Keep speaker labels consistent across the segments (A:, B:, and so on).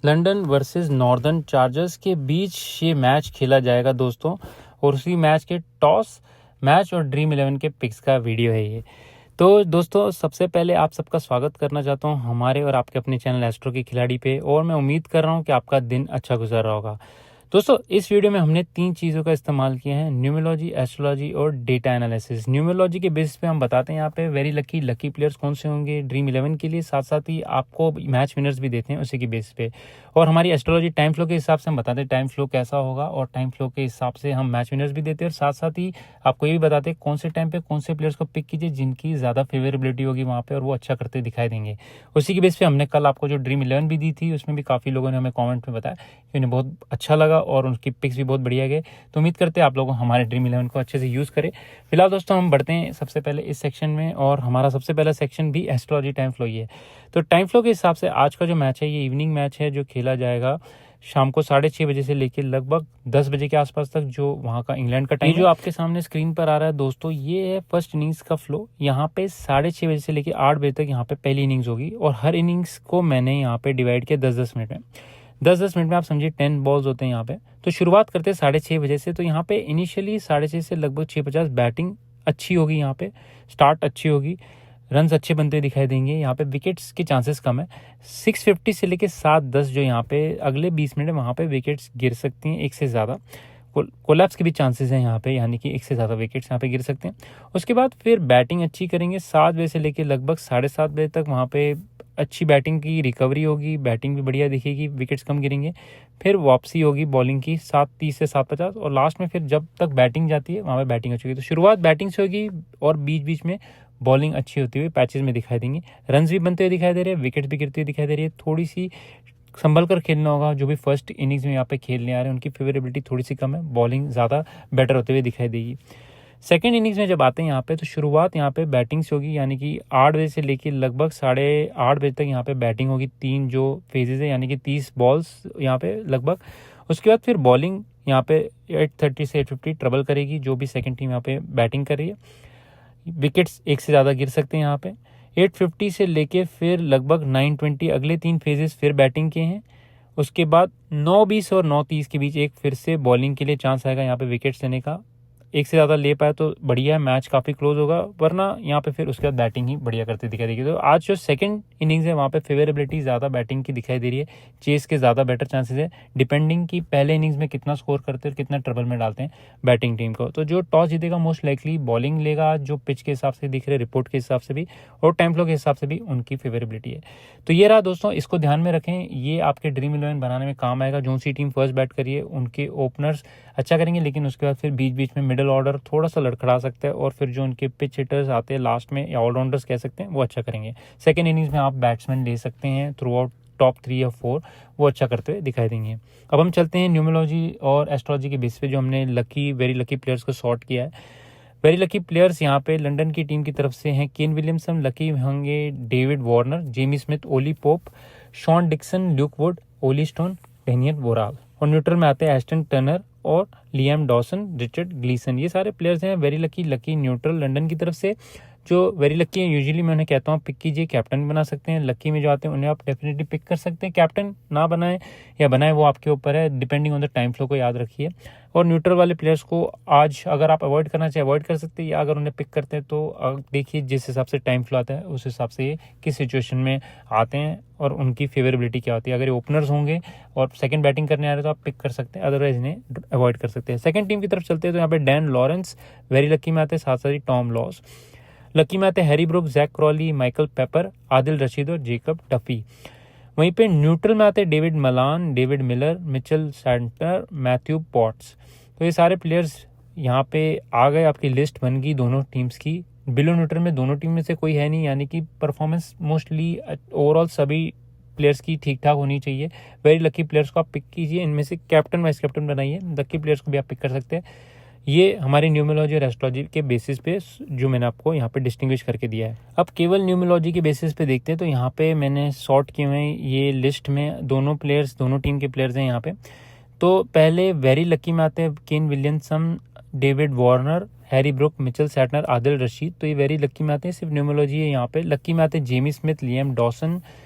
A: London versus northern chargers के बीच ये match खेला जाएगा दोस्तों, और उसी मैच के टॉस मैच और ड्रीम 11 के पिक्स का वीडियो है ये। तो दोस्तों सबसे पहले आप सबका स्वागत करना चाहता हूँ हमारे और आपके अपने चैनल एस्ट्रो के खिलाड़ी पे, और मैं उम्मीद कर रहा हूँ कि आपका दिन अच्छा गुजर रहा होगा। दोस्तों इस वीडियो में हमने 3 चीज़ों का इस्तेमाल किया है, न्यूमरोलॉजी, एस्ट्रोलॉजी और डेटा एनालिसिस। न्यूमरोलॉजी के बेसिस पे हम बताते हैं यहाँ पे वेरी लकी प्लेयर्स कौन से होंगे ड्रीम 11 के लिए, साथ साथ ही आपको मैच विनर्स भी देते हैं उसी के बेसिस पे। और हमारी एस्ट्रोलॉजी टाइम फ्लो के हिसाब से हम बताते हैं टाइम फ्लो कैसा होगा, और टाइम फ्लो के हिसाब से हम मैच विनर्स भी देते हैं, और साथ साथ ही आपको ये भी बताते हैं कौन से टाइम पे कौन से प्लेयर्स को पिक कीजिए जिनकी ज़्यादा फेवरेबिलिटी होगी वहाँ पे और वो अच्छा करते दिखाई देंगे। उसी के बेस पे हमने कल आपको जो ड्रीम 11 भी दी थी उसमें भी काफ़ी लोगों ने हमें कमेंट में बताया कि उन्हें बहुत अच्छा लगा और उनकी पिक्स भी बहुत बढ़िया गए। तो उम्मीद करते हैं आप लोग हमारे ड्रीम 11 को अच्छे से यूज़ करें। फिलहाल दोस्तों हम बढ़ते हैं सबसे पहले इस सेक्शन में, और हमारा सबसे पहला सेक्शन भी एस्ट्रोलॉजी टाइम फ्लो ही है। तो टाइम फ्लो के हिसाब से आज का जो मैच है ये इवनिंग मैच है जो खेला जाएगा शाम को 6:30 बजे से लेकर लगभग 10 बजे के आसपास तक, जो वहाँ का इंग्लैंड का टाइम जो आपके सामने स्क्रीन पर आ रहा है दोस्तों, ये है फर्स्ट इनिंग्स का फ्लो। यहाँ पे 6:30 बजे से लेकर 8 बजे तक यहाँ पे पहली इनिंग्स होगी, और हर इनिंग्स को मैंने यहाँ पे डिवाइड किया 10-10 मिनट में। 10-10 मिनट में आप समझिए 10 बॉल्स होते हैं यहाँ पे। तो शुरुआत करते हैं 6:30 बजे से। तो यहाँ पे इनिशियली 6:30 से लगभग 6:50 बैटिंग अच्छी होगी, यहाँ पे स्टार्ट अच्छी होगी, रन्स अच्छे बनते दिखाई देंगे। यहाँ पे विकेट्स के चांसेस कम है। 6:50 से लेके 7:10 जो यहाँ पे अगले 20 मिनट है वहाँ पे विकेट्स गिर सकती हैं, एक से ज़्यादा कोलैप्स के भी चांसेस हैं यहाँ पे, यानी कि एक से ज़्यादा विकेट्स यहाँ पे गिर सकते हैं। उसके बाद फिर बैटिंग अच्छी करेंगे 7 बजे से लेके लगभग 7:30 बजे तक, वहाँ पे अच्छी बैटिंग की रिकवरी होगी, बैटिंग भी बढ़िया दिखेगी, विकेट्स कम गिरेंगे। फिर वापसी होगी बॉलिंग की 7:30 से 7:50, और लास्ट में फिर जब तक बैटिंग जाती है वहाँ पे बैटिंग अच्छी होगी। तो शुरुआत बैटिंग से होगी और बीच बीच में बॉलिंग अच्छी होती हुई पैचेस में दिखाई देंगी, रन्स भी बनते हुए दिखाई दे रहे हैं, विकेट भी गिरती हुई दिखाई दे रही है। थोड़ी सी संभल कर खेलना होगा, जो भी फर्स्ट इनिंग्स में यहाँ पे खेलने आ रहे हैं उनकी फेवरेबिलिटी थोड़ी सी कम है, बॉलिंग ज़्यादा बेटर होते हुए दिखाई देगी। सेकेंड इनिंग्स में जब आते हैं यहाँ पे, तो शुरुआत यहाँ पे बैटिंग से होगी, यानी कि 8 बजे से लेकर लगभग 8:30 बजे तक यहाँ पे बैटिंग होगी। 3 जो फेजेज है यानी कि 30 बॉल्स यहाँ पे लगभग। उसके बाद फिर बॉलिंग यहाँ पे 8:30 से 8:50 ट्रबल करेगी, जो भी सेकंड टीम यहाँ पे बैटिंग कर रही है। विकेट्स एक से ज़्यादा गिर सकते हैं यहाँ पे। 8:50 से लेके फिर लगभग 9:20 अगले 3 फेजेस फिर बैटिंग के हैं। उसके बाद 9:20 और 9:30 के बीच एक फिर से बॉलिंग के लिए चांस आएगा यहाँ पे विकेट्स लेने का। एक से ज़्यादा ले पाए तो बढ़िया है, मैच काफ़ी क्लोज होगा, वरना यहाँ पे फिर उसके बाद बैटिंग ही बढ़िया करती दिखाई देगी। तो आज जो सेकंड इनिंग्स है वहाँ पे फेवरेबिलिटी ज़्यादा बैटिंग की दिखाई दे रही है, चेस के ज़्यादा बेटर चांसेस है, डिपेंडिंग की पहले इनिंग्स में कितना स्कोर करते हैं और कितना ट्रबल में डालते हैं बैटिंग टीम को। तो जो टॉस जीतेगा मोस्ट लाइकली बॉलिंग लेगा, जो पिच के हिसाब से दिख रहे रिपोर्ट के हिसाब से भी और टाइम फ्लो के हिसाब से भी उनकी फेवरेबिलिटी है। तो ये रहा दोस्तों, इसको ध्यान में रखें, ये आपके ड्रीम 11 बनाने में काम आएगा। जो सी टीम फर्स्ट बैट करिए उनके ओपनर्स अच्छा करेंगे, लेकिन उसके बाद फिर बीच बीच में मिडिल ऑर्डर थोड़ा सा लड़खड़ा सकता है, और फिर जो उनके पिच हिटर्स आते हैं लास्ट में या ऑलराउंडर्स कह सकते हैं वो अच्छा करेंगे। सेकंड इनिंग्स में आप बैट्समैन ले सकते हैं थ्रू आउट टॉप 3 या 4, वो अच्छा करते हुए दिखाई देंगे। अब हम चलते हैं न्यूमरोलॉजी और एस्ट्रोलॉजी के बेस पे जो हमने वेरी लकी प्लेयर्स को सॉर्ट किया है। वेरी लकी प्लेयर्स यहाँ पे लंदन की टीम की तरफ से हैं केन विलियमसन, लकी होंगे David Warner, Jamie Smith, Ollie Pope, Shaun Dixon, Luke Wood, Ollie Stone, Daniel Worrall. और न्यूट्रल में आते हैं एस्टन टर्नर और लियाम डॉसन, रिचर्ड ग्लीसन। ये सारे प्लेयर्स हैं वेरी लकी न्यूट्रल लंदन की तरफ से। जो वेरी लकी हैं यूजुअली मैं उन्हें कहता हूँ पिक कीजिए, कैप्टन बना सकते हैं। लकी में जो आते हैं उन्हें आप डेफिनेटली पिक कर सकते हैं, कैप्टन ना बनाएं या बनाएं वो आपके ऊपर है, depending on the time flow को याद रखिए। और न्यूट्रल वाले प्लेयर्स को आज अगर आप अवॉइड करना चाहें अवॉइड कर सकते हैं, या अगर उन्हें पिक करते हैं तो देखिए जिस हिसाब से टाइम फ्लो आता है उस हिसाब से ये किस सिचुएशन में आते हैं और उनकी फेवरेबिलिटी क्या होती है। अगर ये ओपनर्स होंगे और सेकंड बैटिंग करने आ रहे हैं तो आप पिक कर सकते हैं, अदरवाइज इन्हें अवॉइड कर सकते हैं। सेकंड टीम की तरफ चलते हैं तो यहाँ पे डैन लॉरेंस वेरी लकी में आते हैं, साथ साथ ही टॉम लॉस। लकी में आते हैं Harry Brook, Jack Crawley, Michael Pepper, Adil Rashid और जेकब टफी। वहीं पे न्यूट्रल में आते हैं David Malan, David Miller, Mitchell Santner, Matthew Potts. तो ये सारे प्लेयर्स यहाँ पे आ गए, आपकी लिस्ट बन गई दोनों टीम्स की। बिलो न्यूट्रल में दोनों टीम में से कोई है नहीं, यानी कि परफॉर्मेंस मोस्टली ओवरऑल सभी प्लेयर्स की ठीक ठाक होनी चाहिए। वेरी लकी प्लेयर्स को आप पिक कीजिए, इनमें से कैप्टन वाइस कैप्टन बनाइए, लकी प्लेयर्स को भी आप पिक कर सकते हैं। ये हमारी न्यूमरोलॉजी और एस्ट्रोलॉजी के बेसिस पे जो मैंने आपको यहाँ पे डिस्टिंग्विश करके दिया है। अब केवल न्यूमरोलॉजी के बेसिस पे देखते हैं तो यहाँ पे मैंने सॉर्ट किए हुए हैं ये लिस्ट में दोनों टीम के प्लेयर्स हैं यहाँ पे। तो पहले वेरी लकी में आते हैं Kane Williamson, David Warner, Harry Brook, Mitchell Santner, Adil Rashid. तो ये वेरी लकी में आते हैं, सिर्फ न्यूमरोलॉजी है यहाँ पे। लकी में आते हैं Jamie Smith, Liam Dawson,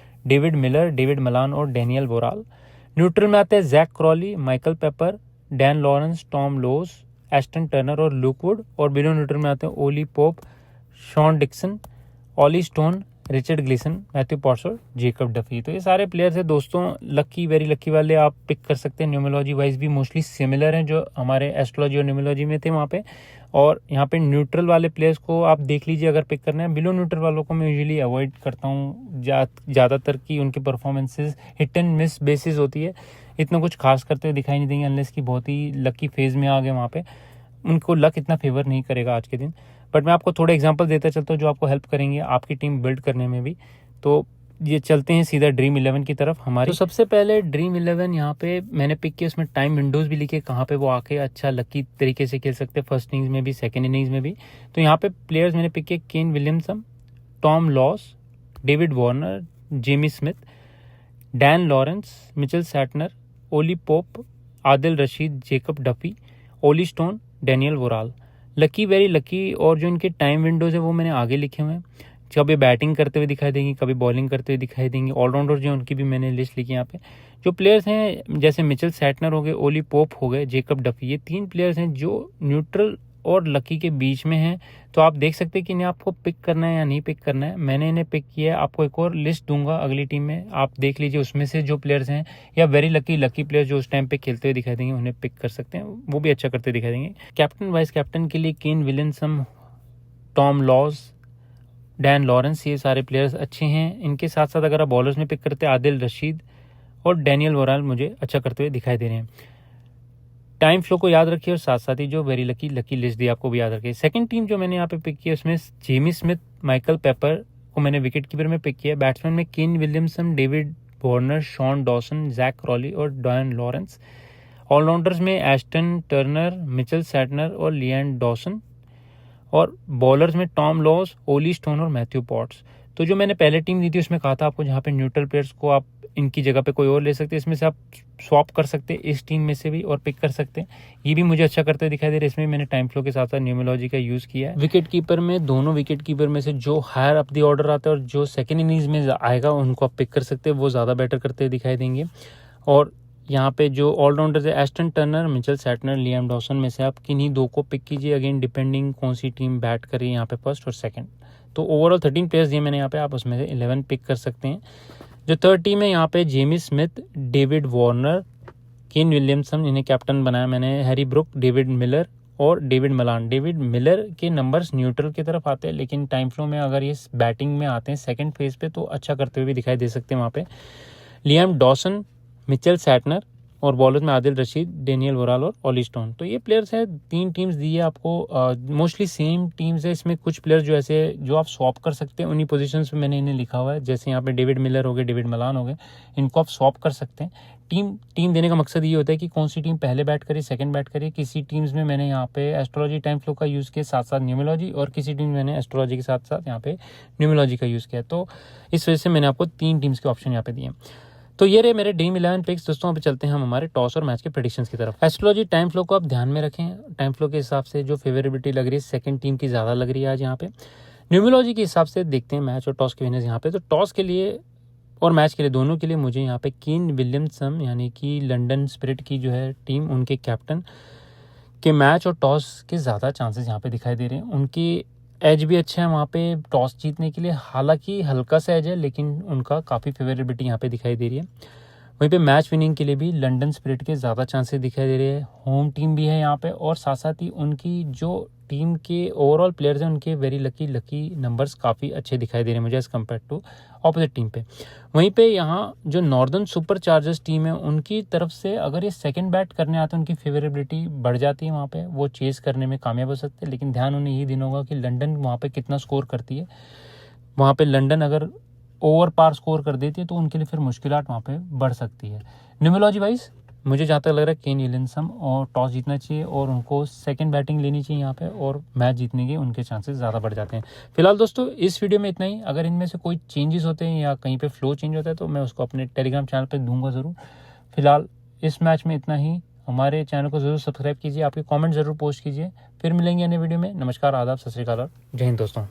A: David Miller, David Malan और डेनियल वोराल। न्यूट्रल में आते हैं Jack Crawley, Michael Pepper, Dan Lawrence, Tom Lawes, Aston Turner और लुक वुड। और बिलो न्यूट्रल में आते हैं Ollie Pope, Shaun Dixon, Ollie Stone, Richard Gleeson, Matthew Potts और जेकब डफी। तो ये सारे प्लेयर्स हैं दोस्तों, लकी वेरी लकी वाले आप पिक कर सकते हैं। न्यूमरोलॉजी वाइज भी मोस्टली सिमिलर हैं जो हमारे एस्ट्रोलॉजी और न्यूमरोलॉजी में थे वहाँ पे। और यहाँ पे न्यूट्रल वाले प्लेयर्स को आप देख लीजिए अगर पिक करना है। बिलो न्यूट्रल वालों को मैं यूजुअली अवॉइड करता हूँ ज़्यादातर की उनकी performances hit and miss basis होती है, इतना कुछ खास करते हुए दिखाई नहीं देंगे अनलेस की बहुत ही लकी फेज में आ गए वहाँ पे, उनको लक इतना फेवर नहीं करेगा आज के दिन। बट मैं आपको थोड़े एग्जांपल देता चलता हूँ जो आपको हेल्प करेंगे आपकी टीम बिल्ड करने में भी। तो ये चलते हैं सीधा ड्रीम 11 की तरफ हमारी। तो सबसे पहले ड्रीम 11 यहाँ पे मैंने पिक किया, उसमें टाइम विंडोज भी लिखे कहाँ पे वो आके अच्छा लकी तरीके से खेल सकते हैं, फर्स्ट इनिंग्स में भी सेकेंड इनिंग्स में भी। तो यहाँ पे प्लेयर्स मैंने पिक किए Kane Williamson, Tom Lawes, David Warner, Jamie Smith, Dan Lawrence, Mitchell Santner, Ollie Pope, Adil Rashid, Jacob Duffy, Ollie Stone, Daniel Worrall. Lucky very lucky. और जो इनके टाइम विंडोज है वो मैंने आगे लिखे हुए हैं, कभी बैटिंग करते हुए दिखाई देंगे, कभी बॉलिंग करते हुए दिखाई देंगे। ऑलराउंडर जो उनकी भी मैंने लिस्ट लिखी यहाँ पे। जो प्लेयर्स हैं जैसे मिचेल सैटनर हो गए, ओली पोप हो गए, जेकब डफी, ये 3 प्लेयर्स हैं जो न्यूट्रल और लकी के बीच में हैं। तो आप देख सकते हैं कि इन्हें आपको पिक करना है या नहीं पिक करना है। मैंने इन्हें पिक किया है, आपको एक और लिस्ट दूंगा अगली टीम में, आप देख लीजिए उसमें से जो प्लेयर्स हैं या वेरी लकी प्लेयर्स जो उस टाइम पे खेलते हुए दिखाई देंगे उन्हें पिक कर सकते हैं, वो भी अच्छा करते दिखाई देंगे। कैप्टन वाइस कैप्टन के लिए केन Williamson, Tom loss, Dan Lawrence, ये सारे प्लेयर्स अच्छे हैं। इनके साथ साथ अगर आप बॉलर्स में पिक करते हैं आदिल रशीद और डैनियल वोराल मुझे अच्छा करते हुए दिखाई दे रहे हैं। टाइम फ्लो को याद रखिए और साथ साथ ही जो वेरी लकी लिस्ट दी आपको भी याद रखिए। सेकंड टीम जो मैंने यहाँ पे पिक की है उसमें जेमी स्मिथ, माइकल पेपर को मैंने विकेट कीपर में पिक किया। बैट्समैन में Kane Williamson, David Warner, Shaun Dawson, Jack Crawley और डैन लॉरेंस। ऑलराउंडर्स में एस्टन टर्नर, मिचेल सैटनर और लिएंड डॉसन। और बॉलर्स में टॉम लॉस, ओली स्टोन और मैथ्यू पॉट्स। तो जो मैंने पहले टीम दी थी उसमें कहा था आपको जहाँ पे न्यूट्रल प्लेयर्स को आप इनकी जगह पे कोई और ले सकते हैं, इसमें से आप स्वैप कर सकते हैं इस टीम में से भी और पिक कर सकते हैं। ये भी मुझे अच्छा करते दिखाई दे रहा है। इसमें मैंने टाइम फ्लो के साथ साथ न्यूमरोलॉजी का यूज़ किया है। विकेट कीपर में दोनों विकेट कीपर में से जो हायर अप दी ऑर्डर आता है और जो सेकेंड इनिंग्स में आएगा उनको आप पिक कर सकते हैं, वो ज़्यादा बेटर करते दिखाई देंगे। और यहाँ पे जो ऑलराउंडर्स है Aston Turner, Mitchell Santner, Liam Dawson में से आप किन्हीं 2 को पिक कीजिए, अगेन डिपेंडिंग कौन सी टीम बैट करे यहाँ पे फर्स्ट और सेकंड। तो ओवरऑल 13 प्लेयर्स दिए मैंने यहाँ पे, आप उसमें से 11 पिक कर सकते हैं। जो थर्ड टीम है यहाँ पे Jamie Smith, David Warner, Kane Williamson, इन्हें कैप्टन बनाया मैंने, हैरी ब्रुक, डेविड मिलर और डेविड मलान। डेविड मिलर के नंबर्स न्यूट्रल की तरफ आते हैं लेकिन टाइम फ्लो में अगर ये बैटिंग में आते हैं सेकंड फेज पे तो अच्छा करते हुए भी दिखाई दे सकते हैं वहाँ पे। लियाम डॉसन, मिचेल सैटनर और बॉलर्स में आदिल रशीद, डेनियल वोराल और ऑली स्टोन। तो ये प्लेयर्स है, 3 टीम्स दी है आपको, मोस्टली सेम टीम्स है। इसमें कुछ प्लेयर्स जो ऐसे जो आप स्वैप कर सकते हैं उन्हीं पोजीशंस पे मैंने इन्हें लिखा हुआ है, जैसे यहाँ पे डेविड मिलर हो गए, डेविड मलान हो गए, इनको आप स्वैप कर सकते हैं। टीम देने का मकसद ये होता है कि कौन सी टीम पहले बैट करे, सेकंड बैट करे। किसी टीम्स में मैंने यहाँ पे एस्ट्रोलॉजी टाइम फ्लो का यूज़ किया साथ साथ न्यूमरोलॉजी, और किसी टीम में मैंने एस्ट्रोलॉजी के साथ साथ यहाँ पे न्यूमरोलॉजी का यूज़ किया। तो इस वजह से मैंने आपको 3 टीम्स के ऑप्शन यहाँ पे दिए। तो ये रहे मेरे ड्रीम 11 पिक्स दोस्तों। अब चलते हैं हम हमारे टॉस और मैच के प्रेडिक्शंस की तरफ। एस्ट्रोलॉजी टाइम फ्लो को आप ध्यान में रखें, टाइम फ्लो के हिसाब से जो फेवरेबिलिटी लग रही है सेकंड टीम की ज़्यादा लग रही है आज यहाँ पे। न्यूमरोलॉजी के हिसाब से देखते हैं मैच और टॉस के विनर्स यहाँ पे। तो टॉस के लिए और मैच के लिए दोनों के लिए मुझे यहाँ पे केन विलियमसन यानी कि लंदन स्पिरिट की जो है टीम, उनके कैप्टन के मैच और टॉस के ज़्यादा चांसेस यहाँ पे दिखाई दे रहे हैं। उनकी एज भी अच्छा है वहाँ पे टॉस जीतने के लिए, हालांकि हल्का सा एज है लेकिन उनका काफ़ी फेवरेबिलिटी यहाँ पे दिखाई दे रही है। वहीं पे मैच विनिंग के लिए भी लंदन स्पिरिट के ज़्यादा चांसेस दिखाई दे रहे हैं। होम टीम भी है यहाँ पे और साथ साथ ही उनकी जो टीम के ओवरऑल प्लेयर्स हैं उनके वेरी लकी नंबर्स काफ़ी अच्छे दिखाई दे रहे हैं मुझे as compare to opposite team पे। वहीं पे यहाँ जो नॉर्दर्न सुपर चार्जर्स टीम है उनकी तरफ से अगर ये सेकंड बैट करने आते हैं उनकी फेवरेबिलिटी बढ़ जाती है, वहाँ पे वो चेस करने में कामयाब हो सकते हैं। लेकिन ध्यान उन्हें ये देना होगा कि लंदन वहाँ पे कितना स्कोर करती है। वहाँ पे लंदन अगर ओवर पार स्कोर कर देती है तो उनके लिए फिर मुश्किलात वहाँ पे बढ़ सकती है। न्यूमरोलॉजी वाइज मुझे जहाँ तक लग रहा है केन विलियमसन और टॉस जीतना चाहिए और उनको सेकंड बैटिंग लेनी चाहिए यहाँ पे, और मैच जीतने के उनके चांसेस ज़्यादा बढ़ जाते हैं। फिलहाल दोस्तों इस वीडियो में इतना ही। अगर इनमें से कोई चेंजेस होते हैं या कहीं पे फ्लो चेंज होता है तो मैं उसको अपने टेलीग्राम चैनल पे दूंगा ज़रूर। फिलहाल इस मैच में इतना ही। हमारे चैनल को ज़रूर सब्सक्राइब कीजिए, आपके कॉमेंट ज़रूर पोस्ट कीजिए। फिर मिलेंगे अन्य वीडियो में। नमस्कार, आदाब, सत श्री अकाल और जय हिंद दोस्तों।